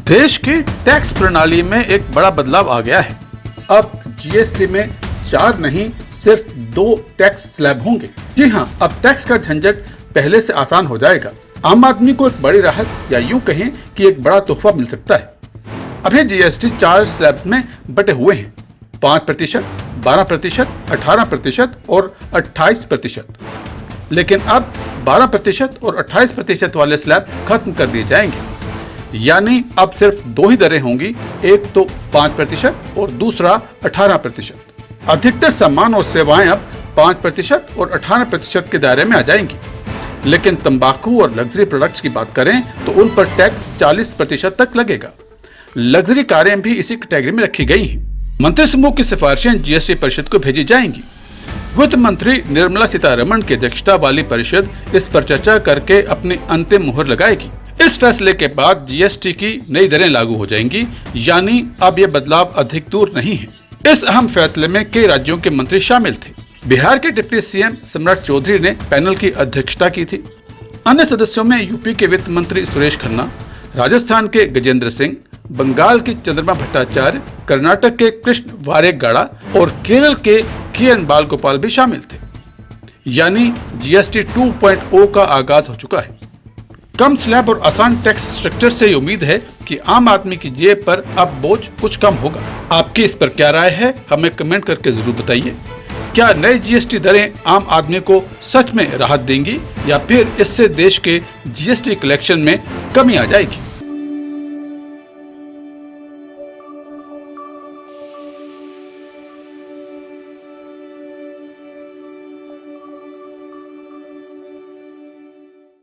देश की टैक्स प्रणाली में एक बड़ा बदलाव आ गया है। अब जीएसटी में 4 नहीं सिर्फ 2 टैक्स स्लैब होंगे। जी हाँ, अब टैक्स का झंझट पहले से आसान हो जाएगा। आम आदमी को एक बड़ी राहत या यूं कहें कि एक बड़ा तोहफा मिल सकता है। अभी जीएसटी 4 स्लैब में बटे हुए हैं, 5%, 12%, 18% और 28%। लेकिन अब 12% और 28% वाले स्लैब खत्म कर दिए जाएंगे। यानी अब सिर्फ 2 ही दरें होंगी, एक तो 5% और दूसरा 18%। अधिकतर सामान और सेवाएं अब 5% और 18% के दायरे में आ जाएंगी। लेकिन तंबाकू और लग्जरी प्रोडक्ट्स की बात करें तो उन पर टैक्स 40% तक लगेगा। लग्जरी कारें भी इसी कैटेगरी में रखी गई हैं। मंत्री समूह की सिफारिशें जीएसटी परिषद को भेजी जाएंगी। वित्त मंत्री निर्मला सीतारमण की अध्यक्षता वाली परिषद इस पर चर्चा करके अपनी अंतिम मुहर लगाएगी। इस फैसले के बाद जीएसटी की नई दरें लागू हो जाएंगी, यानी अब ये बदलाव अधिक दूर नहीं है। इस अहम फैसले में कई राज्यों के मंत्री शामिल थे। बिहार के डिप्टी सीएम सम्राट चौधरी ने पैनल की अध्यक्षता की थी। अन्य सदस्यों में यूपी के वित्त मंत्री सुरेश खन्ना, राजस्थान के गजेंद्र सिंह, बंगाल की चंद्रमा भट्टाचार्य, कर्नाटक के कृष्ण वारेगाड़ा और केरल के के.एन. बालगोपाल भी शामिल थे। यानी जीएसटी 2.0 का आगाज हो चुका है। कम स्लैब और आसान टैक्स स्ट्रक्चर से उम्मीद है कि आम आदमी की जेब पर अब बोझ कुछ कम होगा। आपकी इस पर क्या राय है, हमें कमेंट करके जरूर बताइए। क्या नई जीएसटी दरें आम आदमी को सच में राहत देंगी या फिर इससे देश के जीएसटी कलेक्शन में कमी आ जाएगी?